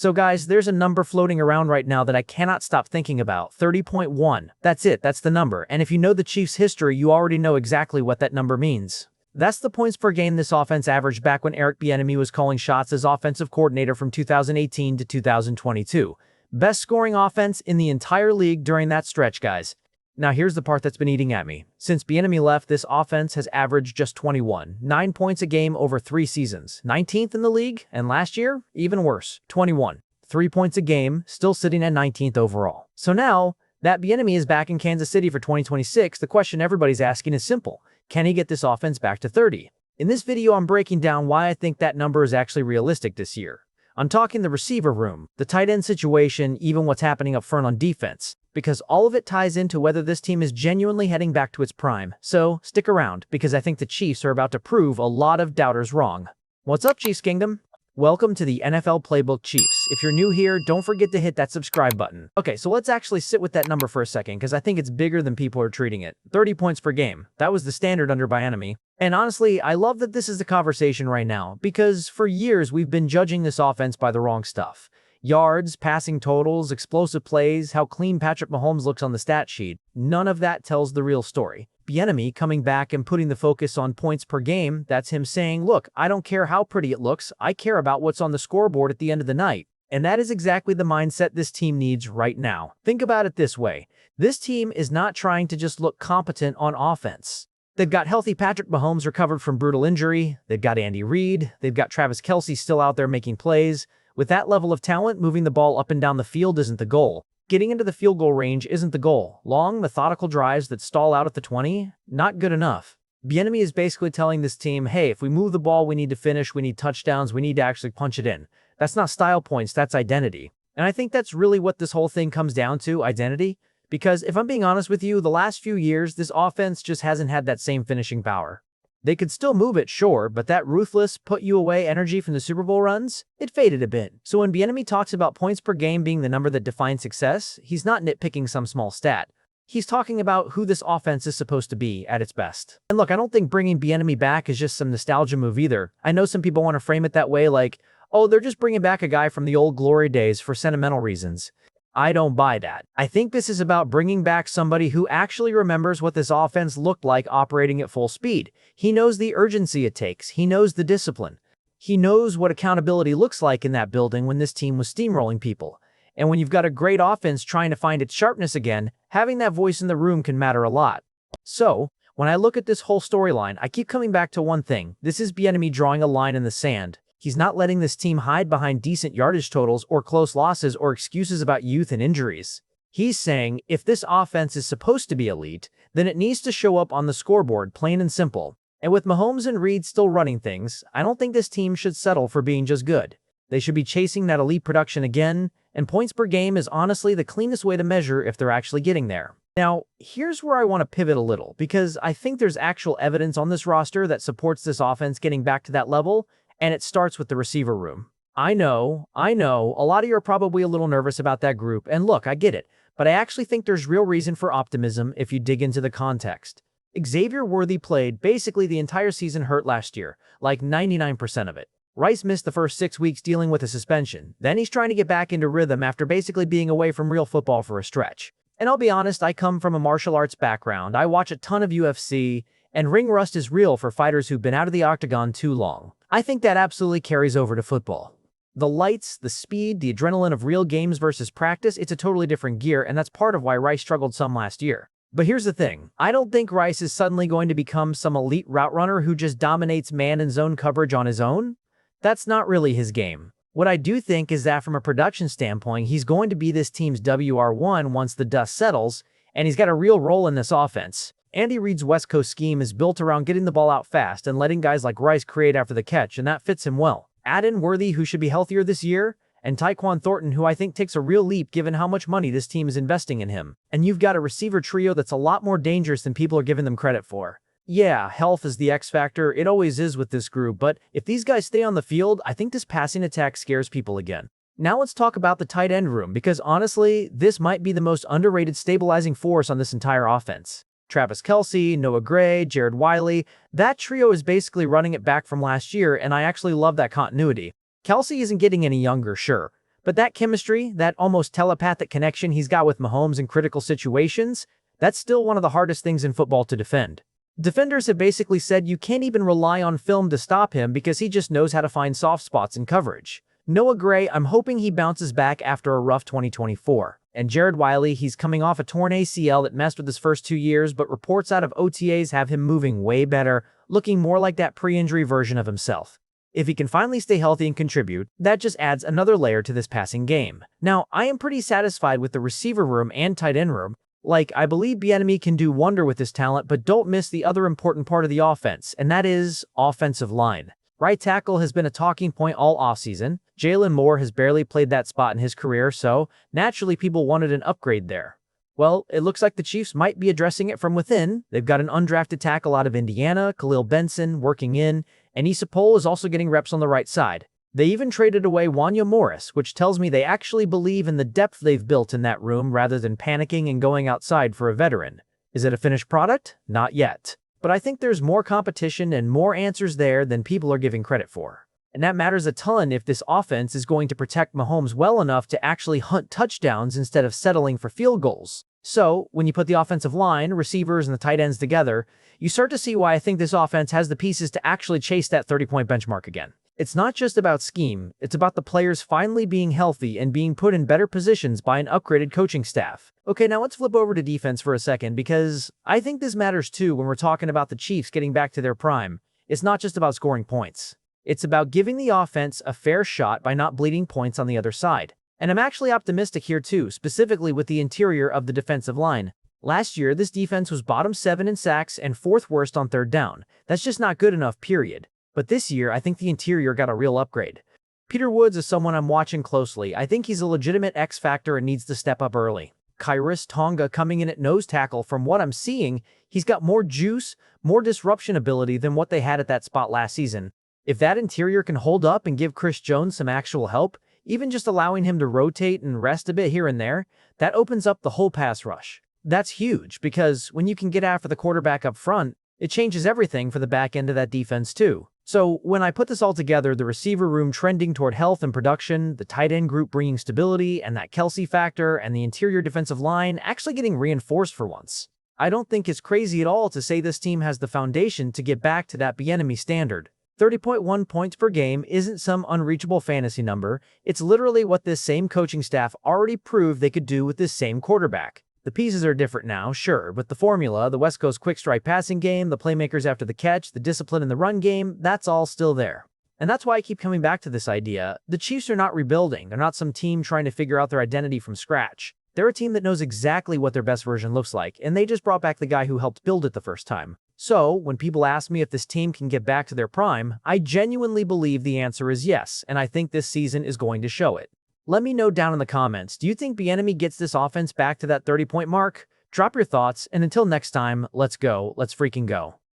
So guys, there's a number floating around right now that I cannot stop thinking about, 30.1. That's it, that's the number, and if you know the Chiefs' history, you already know exactly what that number means. That's the points per game this offense averaged back when Eric Bieniemy was calling shots as offensive coordinator from 2018 to 2022. Best scoring offense in the entire league during that stretch, guys. Now here's the part that's been eating at me. Since Bieniemy left, this offense has averaged just 9 points a game over 3 seasons. 19th in the league, and last year, even worse, 21. 3 points a game, still sitting at 19th overall. So now, that Bieniemy is back in Kansas City for 2026, the question everybody's asking is simple. Can he get this offense back to 30? In this video, I'm breaking down why I think that number is actually realistic this year. I'm talking the receiver room, the tight end situation, even what's happening up front on defense, because all of it ties into whether this team is genuinely heading back to its prime. So stick around, because I think the Chiefs are about to prove a lot of doubters wrong. What's up, Chiefs Kingdom? Welcome to the NFL Playbook Chiefs. If you're new here, don't forget to hit that subscribe button. Okay, so let's actually sit with that number for a second, because I think it's bigger than people are treating it. 30 points per game. That was the standard under Bieniemy. And honestly, I love that this is the conversation right now, because for years we've been judging this offense by the wrong stuff. Yards, passing totals, explosive plays, how clean Patrick Mahomes looks on the stat sheet. None of that tells the real story. Bieniemy coming back and putting the focus on points per game, that's him saying, look, I don't care how pretty it looks, I care about what's on the scoreboard at the end of the night. And that is exactly the mindset this team needs right now. Think about it this way. This team is not trying to just look competent on offense. They've got healthy Patrick Mahomes recovered from brutal injury, they've got Andy Reid, they've got Travis Kelce still out there making plays. With that level of talent, moving the ball up and down the field isn't the goal. Getting into the field goal range isn't the goal. Long, methodical drives that stall out at the 20? Not good enough. Bieniemy is basically telling this team, hey, if we move the ball, we need to finish, we need touchdowns, we need to actually punch it in. That's not style points, that's identity. And I think that's really what this whole thing comes down to, identity. Because if I'm being honest with you, the last few years, this offense just hasn't had that same finishing power. They could still move it, sure, but that ruthless, put-you-away energy from the Super Bowl runs, it faded a bit. So when Bieniemy talks about points per game being the number that defines success, he's not nitpicking some small stat. He's talking about who this offense is supposed to be at its best. And look, I don't think bringing Bieniemy back is just some nostalgia move either. I know some people want to frame it that way, like, oh, they're just bringing back a guy from the old glory days for sentimental reasons. I don't buy that. I think this is about bringing back somebody who actually remembers what this offense looked like operating at full speed. He knows the urgency it takes. He knows the discipline. He knows what accountability looks like in that building when this team was steamrolling people. And when you've got a great offense trying to find its sharpness again, having that voice in the room can matter a lot. So, when I look at this whole storyline, I keep coming back to one thing. This is Bieniemy drawing a line in the sand. He's not letting this team hide behind decent yardage totals or close losses or excuses about youth and injuries. He's saying, if this offense is supposed to be elite, then it needs to show up on the scoreboard, plain and simple. And with Mahomes and Reid still running things, I don't think this team should settle for being just good. They should be chasing that elite production again, and points per game is honestly the cleanest way to measure if they're actually getting there. Now, here's where I want to pivot a little, because I think there's actual evidence on this roster that supports this offense getting back to that level, and it starts with the receiver room. I know, a lot of you are probably a little nervous about that group, and look, I get it, but I actually think there's real reason for optimism if you dig into the context. Xavier Worthy played basically the entire season hurt last year, like 99% of it. Rice missed the first 6 weeks dealing with a suspension, then he's trying to get back into rhythm after basically being away from real football for a stretch. And I'll be honest, I come from a martial arts background, I watch a ton of UFC, and ring rust is real for fighters who've been out of the octagon too long. I think that absolutely carries over to football. The lights, the speed, the adrenaline of real games versus practice, it's a totally different gear, and that's part of why Rice struggled some last year. But here's the thing, I don't think Rice is suddenly going to become some elite route runner who just dominates man and zone coverage on his own. That's not really his game. What I do think is that from a production standpoint, he's going to be this team's WR1 once the dust settles, and he's got a real role in this offense. Andy Reid's West Coast scheme is built around getting the ball out fast and letting guys like Rice create after the catch, and that fits him well. Add in Worthy, who should be healthier this year, and Tyquan Thornton, who I think takes a real leap given how much money this team is investing in him. And you've got a receiver trio that's a lot more dangerous than people are giving them credit for. Yeah, health is the X factor, it always is with this group, but if these guys stay on the field, I think this passing attack scares people again. Now let's talk about the tight end room, because honestly, this might be the most underrated stabilizing force on this entire offense. Travis Kelce, Noah Gray, Jared Wiley, that trio is basically running it back from last year, and I actually love that continuity. Kelce isn't getting any younger, sure, But that chemistry, that almost telepathic connection he's got with Mahomes in critical situations, that's still one of the hardest things in football to defend. Defenders have basically said you can't even rely on film to stop him because he just knows how to find soft spots in coverage. Noah Gray, I'm hoping he bounces back after a rough 2024. And Jared Wiley, he's coming off a torn ACL that messed with his first 2 years, but reports out of OTAs have him moving way better, looking more like that pre-injury version of himself. If he can finally stay healthy and contribute, that just adds another layer to this passing game. Now, I am pretty satisfied with the receiver room and tight end room. I believe Bieniemy can do wonder with his talent, but don't miss the other important part of the offense, and that is offensive line. Right tackle has been a talking point all offseason. Jalen Moore has barely played that spot in his career, so naturally people wanted an upgrade there. Well, it looks like the Chiefs might be addressing it from within. They've got an undrafted tackle out of Indiana, Khalil Benson, working in, and Issa Poole is also getting reps on the right side. They even traded away Wanya Morris, which tells me they actually believe in the depth they've built in that room rather than panicking and going outside for a veteran. Is it a finished product? Not yet. But I think there's more competition and more answers there than people are giving credit for. And that matters a ton if this offense is going to protect Mahomes well enough to actually hunt touchdowns instead of settling for field goals. So, when you put the offensive line, receivers, and the tight ends together, you start to see why I think this offense has the pieces to actually chase that 30-point benchmark again. It's not just about scheme, it's about the players finally being healthy and being put in better positions by an upgraded coaching staff. Okay, now let's flip over to defense for a second, because I think this matters too when we're talking about the Chiefs getting back to their prime. It's not just about scoring points. It's about giving the offense a fair shot by not bleeding points on the other side. And I'm actually optimistic here too, specifically with the interior of the defensive line. Last year, this defense was bottom 7 in sacks and 4th worst on third down. That's just not good enough, period. But this year, I think the interior got a real upgrade. Peter Woods is someone I'm watching closely. I think he's a legitimate X factor and needs to step up early. Khyiris Tonga coming in at nose tackle, from what I'm seeing, he's got more juice, more disruption ability than what they had at that spot last season. If that interior can hold up and give Chris Jones some actual help, even just allowing him to rotate and rest a bit here and there, that opens up the whole pass rush. That's huge, because when you can get after the quarterback up front, it changes everything for the back end of that defense too. So when I put this all together, the receiver room trending toward health and production, the tight end group bringing stability, and that Kelce factor, and the interior defensive line actually getting reinforced for once, I don't think it's crazy at all to say this team has the foundation to get back to that Bieniemy standard. 30.1 points per game isn't some unreachable fantasy number. It's literally what this same coaching staff already proved they could do with this same quarterback. The pieces are different now, sure, but the formula, the West Coast quick strike passing game, the playmakers after the catch, the discipline in the run game, that's all still there. And that's why I keep coming back to this idea. The Chiefs are not rebuilding. They're not some team trying to figure out their identity from scratch. They're a team that knows exactly what their best version looks like, and they just brought back the guy who helped build it the first time. So, when people ask me if this team can get back to their prime, I genuinely believe the answer is yes, and I think this season is going to show it. Let me know down in the comments, do you think Bieniemy gets this offense back to that 30-point mark? Drop your thoughts, and until next time, let's go, let's freaking go.